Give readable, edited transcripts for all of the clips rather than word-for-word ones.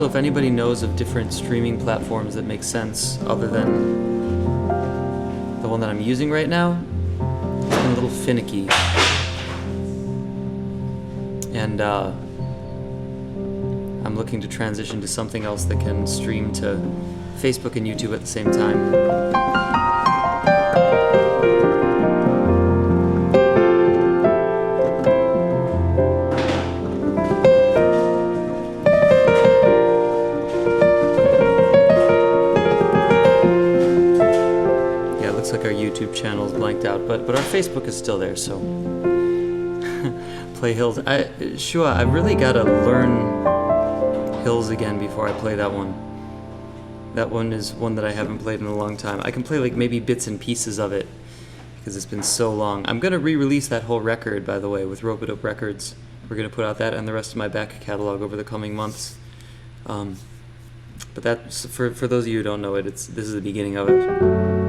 So if anybody knows of different streaming platforms that make sense other than the one that I'm using right now, it's been a little finicky. And I'm looking to transition to something else that can stream to Facebook and YouTube at the same time. Like our YouTube channel is blanked out, but our Facebook is still there, so play Hills. Shua, I really gotta learn Hills again before I play that one. That one is one that I haven't played in a long time. I can play like maybe bits and pieces of it because it's been so long. I'm gonna re-release that whole record, by the way, with Rope-a-Dope Records. We're gonna put out that and the rest of my back catalog over the coming months. But that's for those of you who don't know it. This is the beginning of it.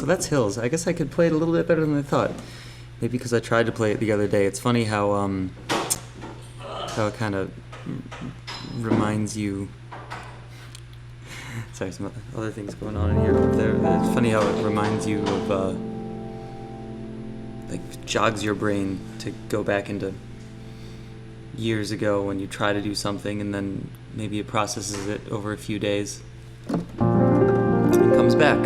So that's Hills. I guess I could play it a little bit better than I thought. Maybe because I tried to play it the other day. It's funny how it kind of reminds you. Sorry, some other things going on in here. It's funny how it reminds you of, like, jogs your brain to go back into years ago when you try to do something and then maybe it processes it over a few days and comes back.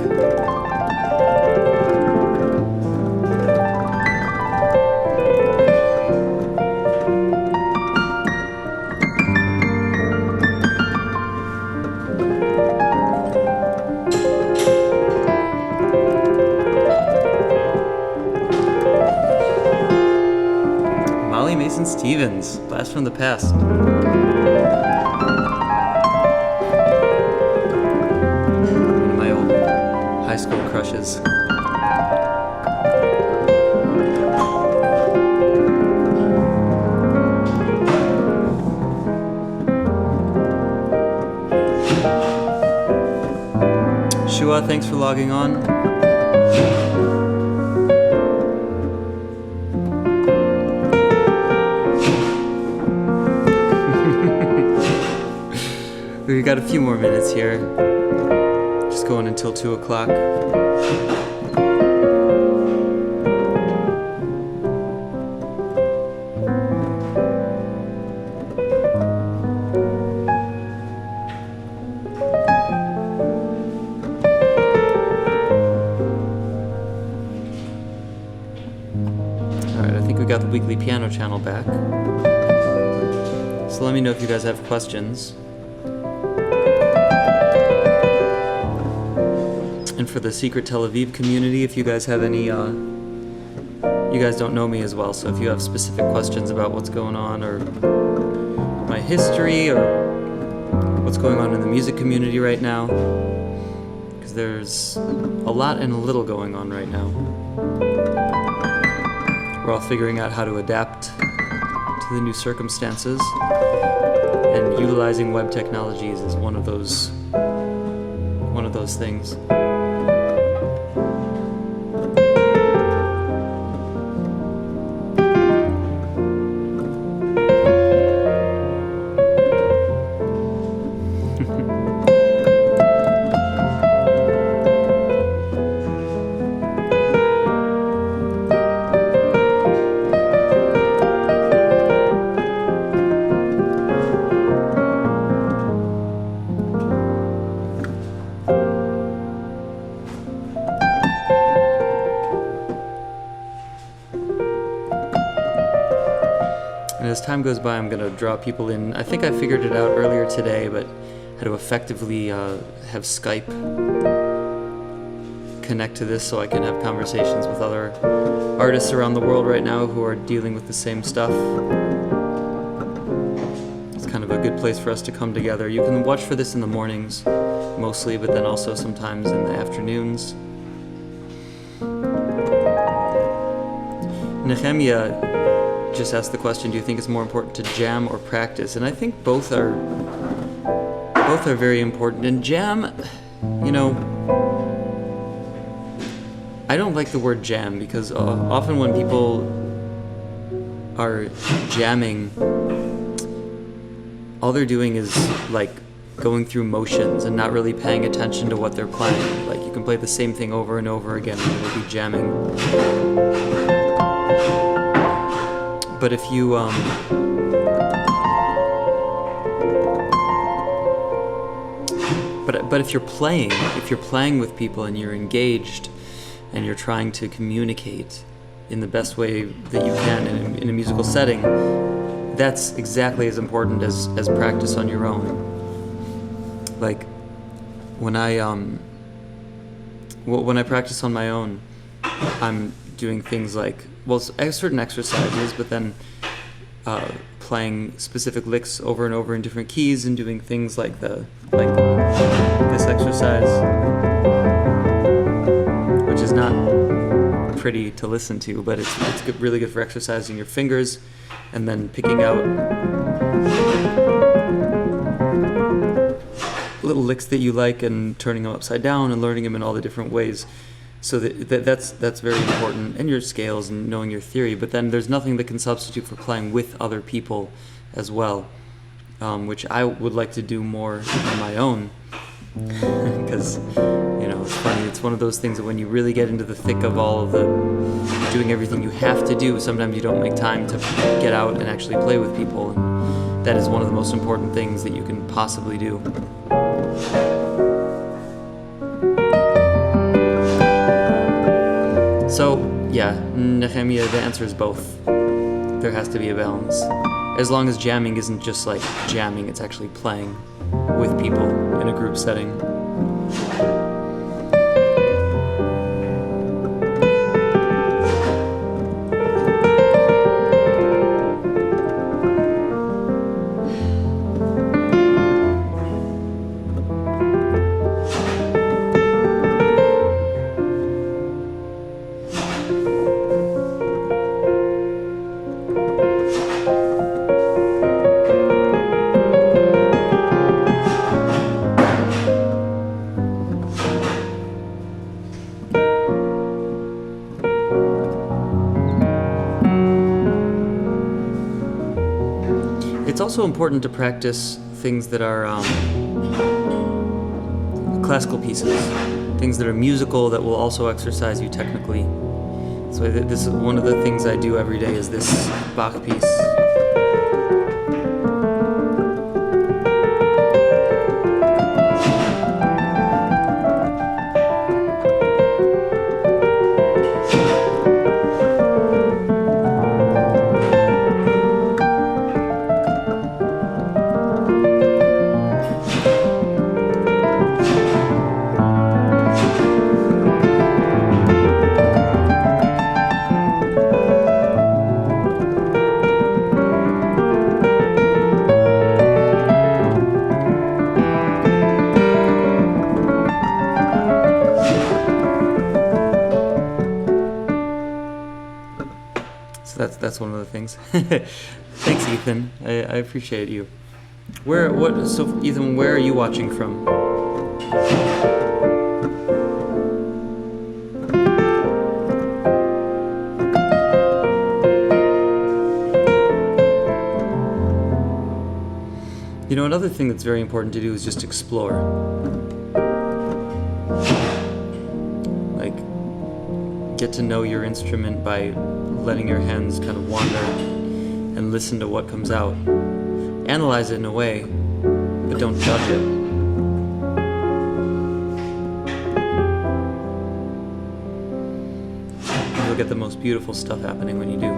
Molly Mason Stevens, Blast from the Past. One of my old high school crushes. Shua, thanks for logging on. We've got a few more minutes here. Just going until 2 o'clock. Alright, I think we got the weekly piano channel back. So let me know if you guys have questions. And for the Secret Tel Aviv community, if you guys have any, you guys don't know me as well, so if you have specific questions about what's going on, or my history, or what's going on in the music community right now, because there's a lot and a little going on right now. We're all figuring out how to adapt to the new circumstances, and utilizing web technologies is one of those things. As time goes by, I'm going to draw people in. I think I figured it out earlier today, but how to effectively have Skype connect to this so I can have conversations with other artists around the world right now who are dealing with the same stuff. It's kind of a good place for us to come together. You can watch for this in the mornings, mostly, but then also sometimes in the afternoons. Nehemiah just asked the question, do you think it's more important to jam or practice? And I think both are very important. And jam, you know, I don't like the word jam because often when people are jamming, all they're doing is like going through motions and not really paying attention to what they're playing. Like you can play the same thing over and over again and it'll be jamming. But if you but if you're playing with people and you're engaged and you're trying to communicate in the best way that you can in a musical setting, that's exactly as important as practice on your own. Like when I practice on my own, I'm doing things like, well, certain exercises, but then playing specific licks over and over in different keys and doing things like this exercise, which is not pretty to listen to, but it's good, really good for exercising your fingers, and then picking out little licks that you like and turning them upside down and learning them in all the different ways So that's very important, and your scales and knowing your theory. But then there's nothing that can substitute for playing with other people as well, which I would like to do more on my own. Because it's funny. It's one of those things that when you really get into the thick of all of the doing everything you have to do, sometimes you don't make time to get out and actually play with people. And that is one of the most important things that you can possibly do. So, yeah, Nehemiah, the answer is both. There has to be a balance. As long as jamming isn't just like jamming, it's actually playing with people in a group setting. It's also important to practice things that are classical pieces, things that are musical that will also exercise you technically. So this is one of the things I do every day is this Bach piece. That's one of the things. Thanks, Ethan. I appreciate you. So Ethan, where are you watching from? Another thing that's very important to do is just explore. Like, get to know your instrument by letting your hands kind of wander and listen to what comes out. Analyze it in a way, but don't judge it. You'll get the most beautiful stuff happening when you do.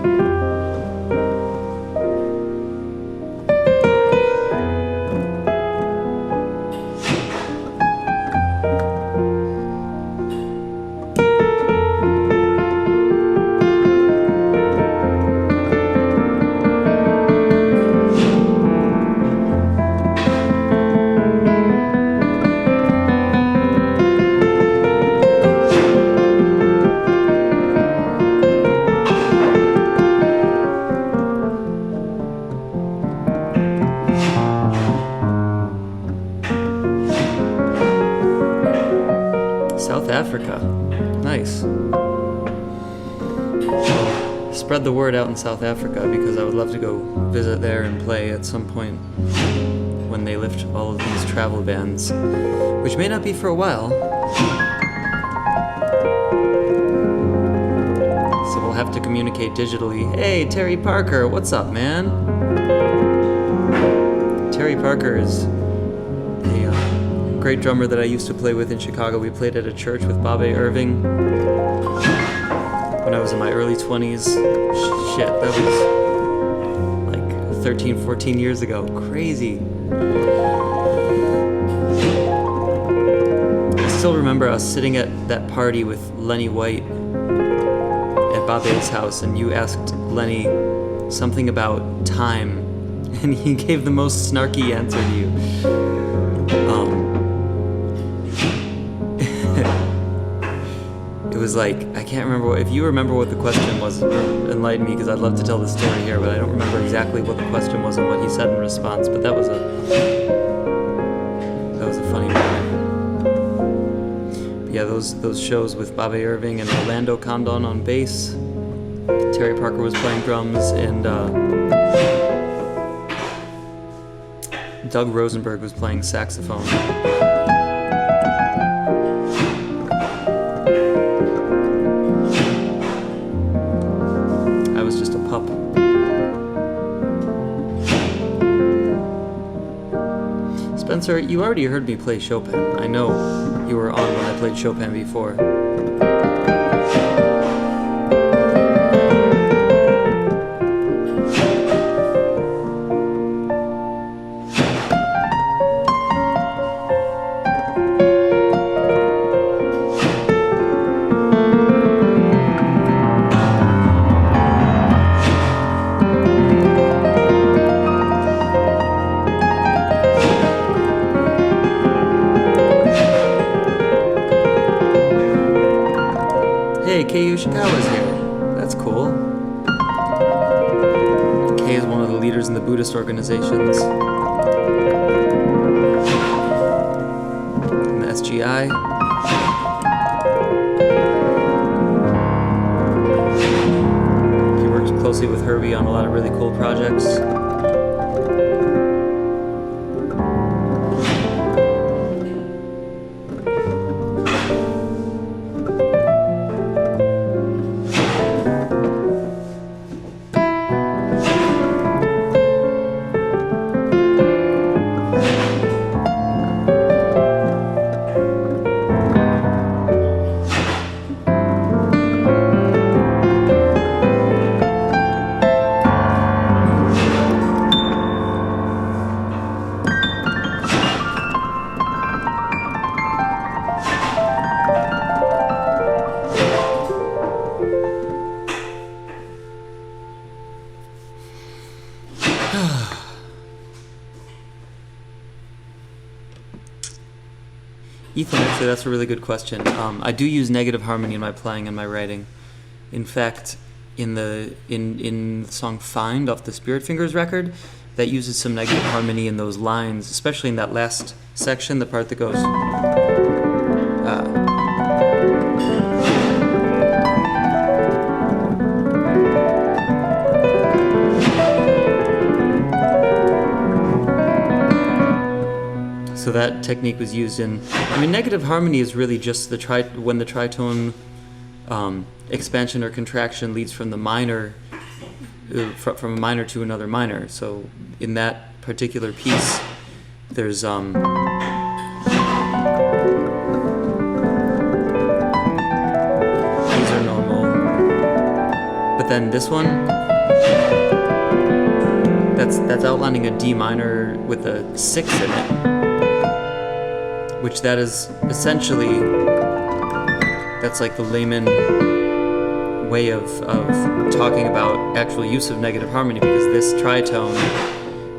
Africa. Nice. Spread the word out in South Africa because I would love to go visit there and play at some point when they lift all of these travel bans, which may not be for a while. So we'll have to communicate digitally. Hey, Terry Parker, what's up, man? Terry Parker is great drummer that I used to play with in Chicago. We played at a church with Bobby Irving when I was in my early 20s. Shit, that was like 13, 14 years ago. Crazy. I still remember us sitting at that party with Lenny White at Bobby's house, and you asked Lenny something about time, and he gave the most snarky answer to you. It was like, I can't remember if you remember what the question was, enlighten me, because I'd love to tell the story here, but I don't remember exactly what the question was and what he said in response, but that was a funny moment. But yeah, those shows with Bobby Irving and Orlando Condon on bass. Terry Parker was playing drums, and Doug Rosenberg was playing saxophone. I was just a pup. Spencer, you already heard me play Chopin. I know you were on when I played Chopin before. Hey, Kei Yoshikawa's here. That's cool. Kei is one of the leaders in the Buddhist organizations. In the SGI. He works closely with Herbie on a lot of really cool projects. Ethan, actually, that's a really good question. I do use negative harmony in my playing and my writing. In fact, in the song "Find" off the Spirit Fingers record, that uses some negative harmony in those lines, especially in that last section, the part that goes. So that technique was used in. I mean, negative harmony is really just when the tritone expansion or contraction leads from the minor, from a minor to another minor. So in that particular piece, there's these are normal, but then this one, that's outlining a D minor with a 6 in it. Which that is essentially, that's like the layman way of talking about actual use of negative harmony, because this tritone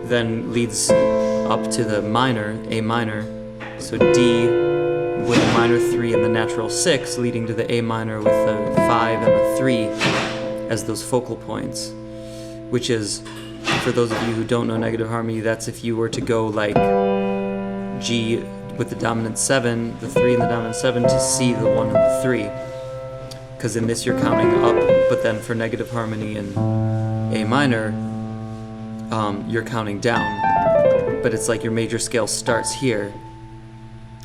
then leads up to the minor, A minor, so D with a minor 3 and the natural 6 leading to the A minor with the 5 and the 3 as those focal points, which is, for those of you who don't know negative harmony, that's if you were to go like G with the dominant 7, the 3 and the dominant 7 to C, the 1 and the 3. Because in this you're counting up, but then for negative harmony in A minor, you're counting down. But it's like your major scale starts here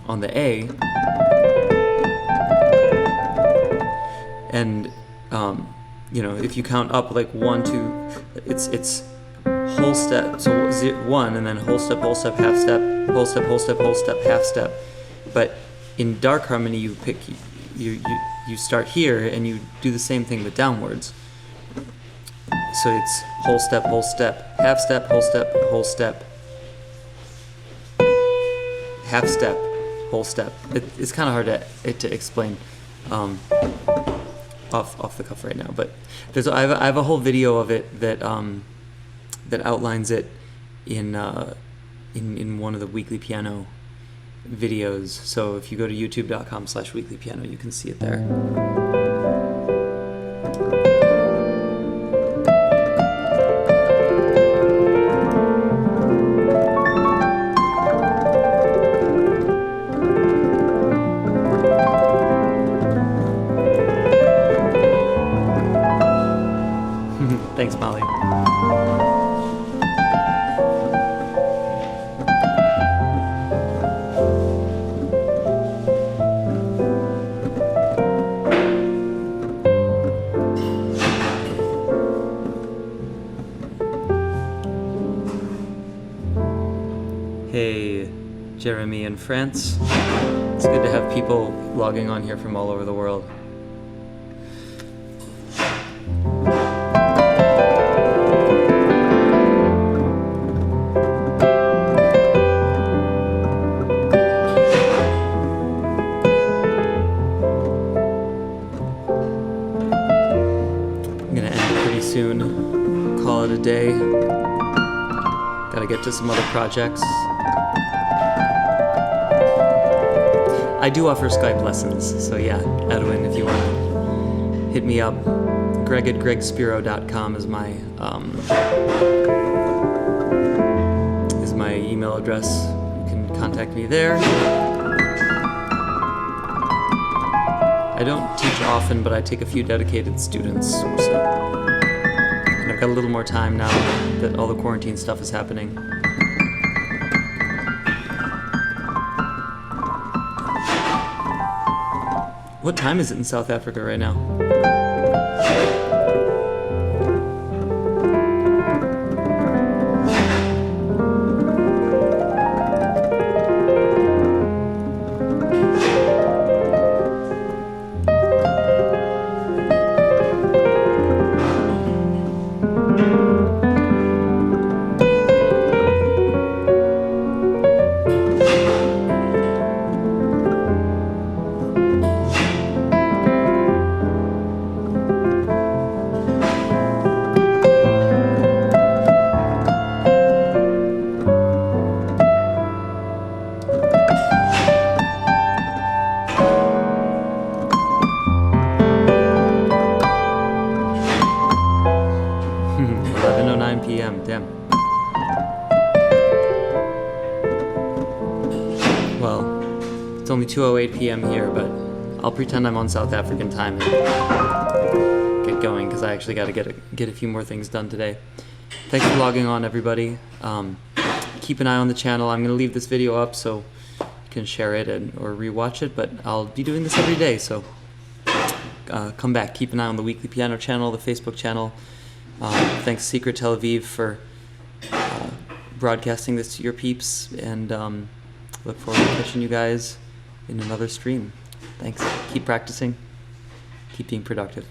on the A, and if you count up like 1, 2, it's whole step, so 1, and then whole step, half step, whole step, half step. But in dark harmony, you start here and you do the same thing but downwards. So it's whole step, half step, whole step, half step, whole step. It's kind of hard to explain off the cuff right now, but I have a whole video of it that outlines it in one of the Weekly Piano videos. So if you go to youtube.com/weeklypiano, you can see it there. Jeremy in France. It's good to have people logging on here from all over the world. I'm gonna end pretty soon. Call it a day. Gotta get to some other projects. I do offer Skype lessons, so yeah, Edwin, if you want to hit me up. Greg@gregspiro.com is my email address. You can contact me there. I don't teach often, but I take a few dedicated students, so and I've got a little more time now that all the quarantine stuff is happening. What time is it in South Africa right now? PM, damn. Well, it's only 2:08 PM here, but I'll pretend I'm on South African time and get going because I actually got to get a few more things done today. Thanks for logging on, everybody. Keep an eye on the channel. I'm going to leave this video up so you can share it or rewatch it, but I'll be doing this every day, so come back. Keep an eye on the Weekly Piano channel, the Facebook channel. Thanks Secret Tel Aviv for broadcasting this to your peeps, and look forward to catching you guys in another stream. Thanks. Keep practicing. Keep being productive.